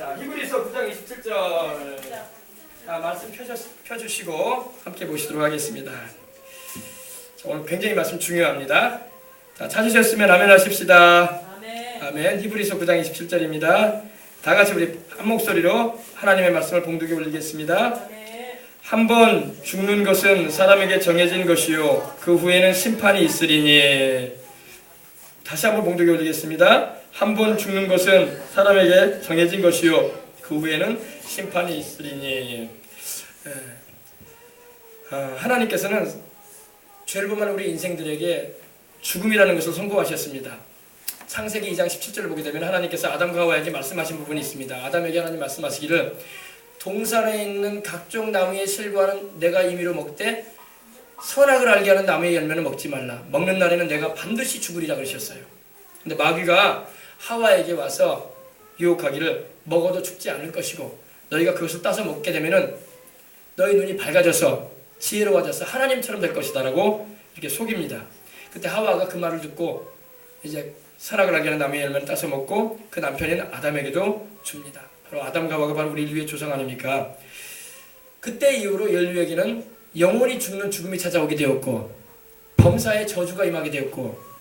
자, 히브리서 9장 27절. 자, 말씀 펴주시고 함께 보시도록 하겠습니다. 자, 오늘 굉장히 말씀 중요합니다. 자, 찾으셨으면 아멘 하십시다. 아멘. 아멘. 히브리서 9장 27절입니다. 다 같이 우리 한 목소리로 하나님의 말씀을 봉독해 올리겠습니다. 한 번 죽는 것은 사람에게 정해진 것이요 그 후에는 심판이 있으리니. 다시 한번 봉독해 올리겠습니다. 한 번 죽는 것은 사람에게 정해진 것이요 그 후에는 심판이 있으리니. 하나님께서는 죄를 범하는 우리 인생들에게 죽음이라는 것을 선고하셨습니다. 창세기 2장 17절을 보게 되면 하나님께서 아담과 하와에게 말씀하신 부분이 있습니다. 아담에게 하나님 말씀하시기를 동산에 있는 각종 나무의 실과는 내가 임의로 먹되 선악을 알게 하는 나무의 열매는 먹지 말라. 먹는 날에는 내가 반드시 죽으리라 그러셨어요. 근데 마귀가 하와에게 와서 유혹하기를 먹어도 죽지 않을 것이고 너희가 그것을 따서 먹게 되면은 너희 눈이 밝아져서 지혜로워져서 하나님처럼 될 것이다 라고 이렇게 속입니다. 그때 하와가 그 말을 듣고 이제 선악을 알게 하는 나무의 열매를 따서 먹고 그 남편인 아담에게도 줍니다. 바로 아담과 하와가 바로 우리 인류의 조상 아닙니까? 그때 이후로 인류에게는 영원히 죽는 죽음이 찾아오게 되었고 범사의 저주가 임하게 되었고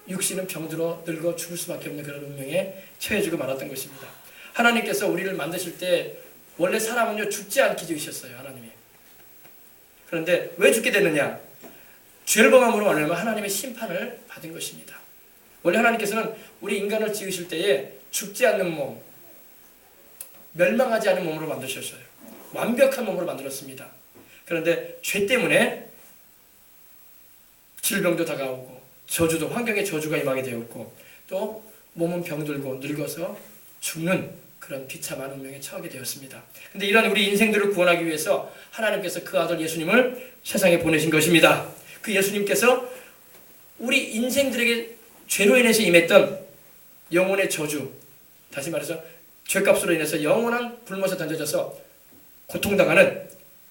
육신은 병들어 늙어 죽을 수밖에 없는 그런 운명에 처해지고 말았던 것입니다. 하나님께서 우리를 만드실 때 원래 사람은요 죽지 않게 지으셨어요. 하나님이. 그런데 왜 죽게 됐느냐? 죄를 범함으로 말하면 하나님의 심판을 받은 것입니다. 원래 하나님께서는 우리 인간을 지으실 때에 죽지 않는 몸, 멸망하지 않은 몸으로 만드셨어요. 완벽한 몸으로 만들었습니다. 그런데 죄 때문에 질병도 다가오고 저주도, 환경의 저주가 임하게 되었고 또 몸은 병들고 늙어서 죽는 그런 비참한 운명에 처하게 되었습니다. 근데 이런 우리 인생들을 구원하기 위해서 하나님께서 그 아들 예수님을 세상에 보내신 것입니다. 그 예수님께서 우리 인생들에게 죄로 인해서 임했던 영혼의 저주, 다시 말해서 죄값으로 인해서 영원한 불못에 던져져서 고통당하는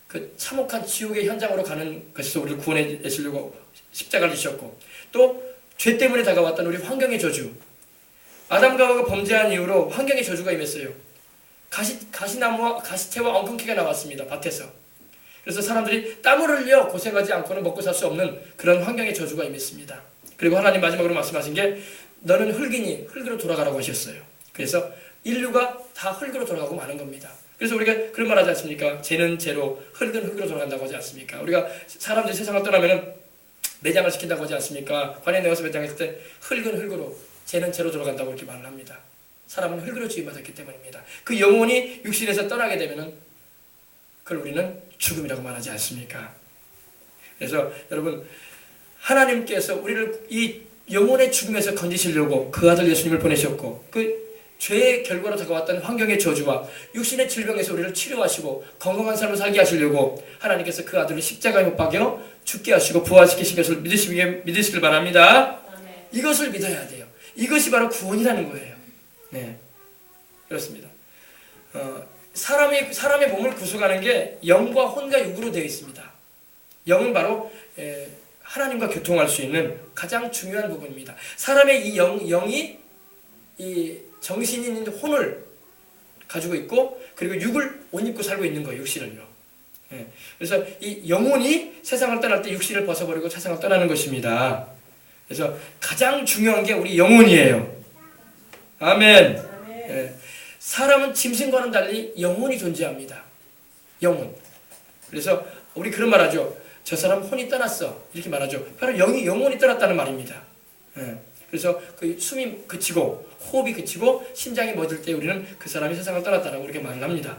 그 참혹한 지옥의 현장으로 가는 것에서 우리를 구원해 내시려고 십자가를 지셨고 또 죄 때문에 다가왔던 우리 환경의 저주, 아담과 하와가 범죄한 이후로 환경의 저주가 임했어요. 가시나무와 가시채와 엉겅퀴가 나왔습니다. 밭에서. 그래서 사람들이 땀을 흘려 고생하지 않고는 먹고 살 수 없는 그런 환경의 저주가 임했습니다. 그리고 하나님 마지막으로 말씀하신 게 너는 흙이니 흙으로 돌아가라고 하셨어요. 그래서 인류가 다 흙으로 돌아가고 마는 겁니다. 그래서 우리가 그런 말 하지 않습니까? 죄는 죄로, 흙은 흙으로 돌아간다고 하지 않습니까? 우리가 사람들이 세상을 떠나면은 매장을 시킨다고 하지 않습니까? 관에 내어서 매장했을 때 흙은 흙으로, 죄는 죄로 돌아간다고 이렇게 말을 합니다. 사람은 흙으로 지음받았기 때문입니다. 그 영혼이 육신에서 떠나게 되면은 그걸 우리는 죽음이라고 말하지 않습니까? 그래서 여러분, 하나님께서 우리를 이 영혼의 죽음에서 건지시려고 그 아들 예수님을 보내셨고 그 죄의 결과로 다가왔던 환경의 저주와 육신의 질병에서 우리를 치료하시고 건강한 삶을 살게 하시려고 하나님께서 그 아들을 십자가에 못 박여 죽게 하시고 부활시키신 것을 믿으시길 바랍니다. 아멘. 이것을 믿어야 돼요. 이것이 바로 구원이라는 거예요. 네, 그렇습니다. 사람의 몸을 구속하는 게 영과 혼과 육으로 되어 있습니다. 영은 바로 하나님과 교통할 수 있는 가장 중요한 부분입니다. 사람의 이 영이 이 정신이 있는 혼을 가지고 있고 그리고 육을 옷 입고 살고 있는 거예요. 육신을요. 그래서 이 영혼이 세상을 떠날 때 육신을 벗어버리고 세상을 떠나는 것입니다. 그래서 가장 중요한 게 우리 영혼이에요. 아멘. 사람은 짐승과는 달리 영혼이 존재합니다. 영혼. 그래서 우리 그런 말 하죠. 저 사람 혼이 떠났어. 이렇게 말하죠. 바로 영혼이 떠났다는 말입니다. 그래서 그 숨이 그치고 호흡이 그치고 심장이 멎을 때 우리는 그 사람이 세상을 떠났다라고 이렇게 말을 합니다.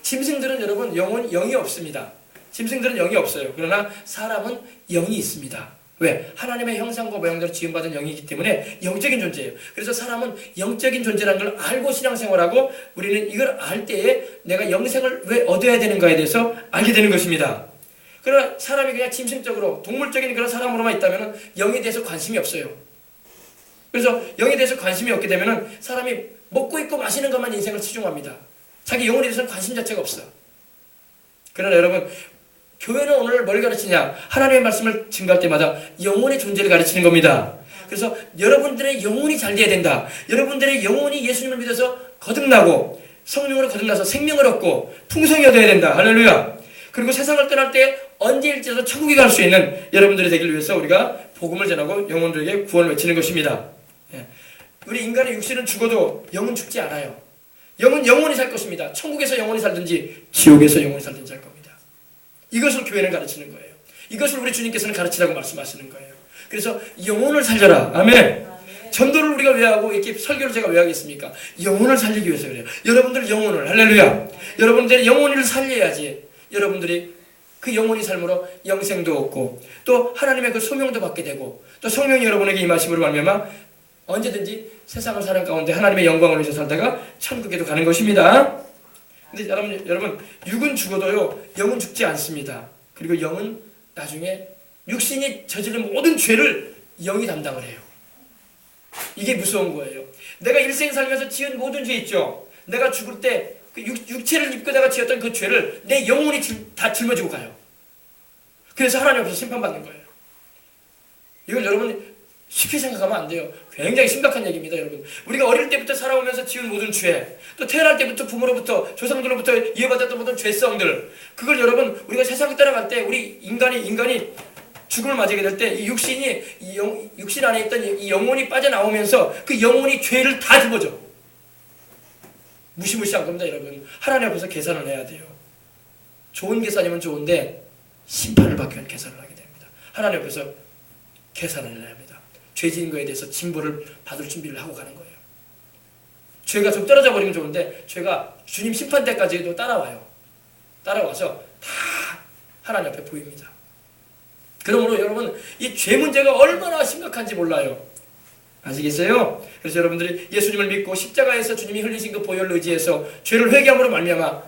짐승들은 여러분 영이 없습니다. 짐승들은 영이 없어요. 그러나 사람은 영이 있습니다. 왜? 하나님의 형상과 모양대로 지음받은 영이기 때문에 영적인 존재예요. 그래서 사람은 영적인 존재라는 걸 알고 신앙생활하고 우리는 이걸 알 때에 내가 영생을 왜 얻어야 되는가에 대해서 알게 되는 것입니다. 그러나 사람이 그냥 짐승적으로 동물적인 그런 사람으로만 있다면 영에 대해서 관심이 없어요. 그래서 영에 대해서 관심이 없게 되면 사람이 먹고 입고 마시는 것만 인생을 치중합니다. 자기 영혼에 대해서는 관심 자체가 없어. 그러나 여러분, 교회는 오늘 뭘 가르치냐? 하나님의 말씀을 증거할 때마다 영혼의 존재를 가르치는 겁니다. 그래서 여러분들의 영혼이 잘 돼야 된다. 여러분들의 영혼이 예수님을 믿어서 거듭나고 성령으로 거듭나서 생명을 얻고 풍성이 얻어야 된다. 할렐루야. 그리고 세상을 떠날 때 언제일지라도 천국에 갈 수 있는 여러분들이 되기를 위해서 우리가 복음을 전하고 영혼들에게 구원을 외치는 것입니다. 우리 인간의 육신은 죽어도 영은 죽지 않아요. 영은 영원히 살 것입니다. 천국에서 영원히 살든지 지옥에서 영원히 살든지 할 겁니다. 이것을 교회는 가르치는 거예요. 이것을 우리 주님께서는 가르치라고 말씀하시는 거예요. 그래서 영혼을 살려라. 아멘. 전도를 우리가 왜 하고 이렇게 설교를 제가 왜 하겠습니까? 영혼을 살리기 위해서 그래요. 여러분들 영혼을, 할렐루야. 여러분들의 영혼을 살려야지 여러분들이 그 영혼의 삶으로 영생도 얻고 또 하나님의 그 소명도 받게 되고 또 성령이 여러분에게 임하심으로 말미암아 언제든지 세상을 사는 가운데 하나님의 영광을 위해서 살다가 천국에도 가는 것입니다. 근데 여러분 육은 죽어도요 영은 죽지 않습니다. 그리고 영은 나중에 육신이 저지른 모든 죄를 영이 담당을 해요. 이게 무서운 거예요. 내가 일생 살면서 지은 모든 죄 있죠. 내가 죽을 때 그 육체를 입고 내가 지었던 그 죄를 내 영혼이 다 짊어지고 가요. 그래서 하나님 앞에서 심판받는 거예요. 이걸 여러분 쉽게 생각하면 안 돼요. 굉장히 심각한 얘기입니다, 여러분. 우리가 어릴 때부터 살아오면서 지은 모든 죄, 또 태어날 때부터 부모로부터 조상들로부터 이어받았던 모든 죄성들, 그걸 여러분 우리가 세상을 따라갈 때 우리 인간이 죽음을 맞이하게 될 때 이 육신이 육신 안에 있던 이 영혼이 빠져나오면서 그 영혼이 죄를 다 짊어져. 무시무시한 겁니다, 여러분. 하나님 앞에서 계산을 해야 돼요. 좋은 계산이면 좋은데 심판을 받기 위한 계산을 하게 됩니다. 하나님 앞에서 계산을 해야 합니다. 죄 지은 거에 대해서 징벌을 받을 준비를 하고 가는 거예요. 죄가 좀 떨어져 버리면 좋은데 죄가 주님 심판 때까지도 따라와요. 따라와서 다 하나님 앞에 보입니다. 그러므로 여러분 이 죄 문제가 얼마나 심각한지 몰라요. 아시겠어요? 그래서 여러분들이 예수님을 믿고 십자가에서 주님이 흘리신 그 보혈을 의지해서 죄를 회개함으로 말미암아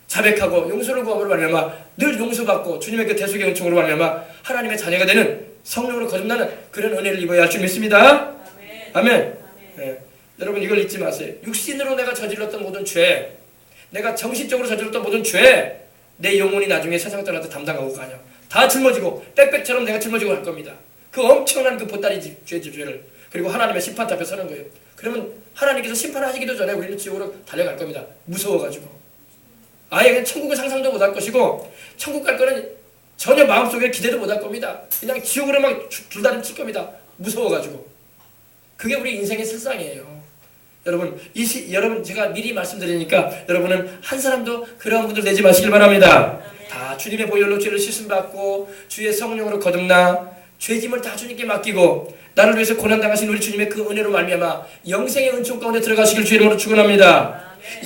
자백하고 용서를 구함으로 말미암아 늘 용서받고 주님의 그 대속의 은총으로 말미암아 하나님의 자녀가 되는 성령으로 거듭나는 그런 은혜를 입어야 할 줄 믿습니다. 아멘. 아멘. 네. 여러분 이걸 잊지 마세요. 육신으로 내가 저질렀던 모든 죄, 내가 정신적으로 저질렀던 모든 죄, 내 영혼이 나중에 세상 떠나서 담당하고 가요. 다 짊어지고 빽빽처럼 내가 짊어지고 갈 겁니다. 그 엄청난 그 보따리 죄를 그리고 하나님의 심판 앞에 서는 거예요. 그러면 하나님께서 심판하시기도 전에 우리는 지옥으로 달려갈 겁니다. 무서워가지고 아예 그냥 천국을 상상도 못할 것이고 천국 갈 거는 전혀 마음속에 기대도 못할 겁니다. 그냥 지옥으로 막 줄다림 칠 겁니다. 무서워가지고. 그게 우리 인생의 실상이에요. 여러분 제가 미리 말씀드리니까 여러분은 한 사람도 그런 분들 되지 마시길 바랍니다. 다 주님의 보혈로 죄를 씻음받고 주의 성령으로 거듭나 죄짐을 다 주님께 맡기고 나를 위해서 고난당하신 우리 주님의 그 은혜로 말미암아 영생의 은총 가운데 들어가시길 주의 이름으로 축원합니다.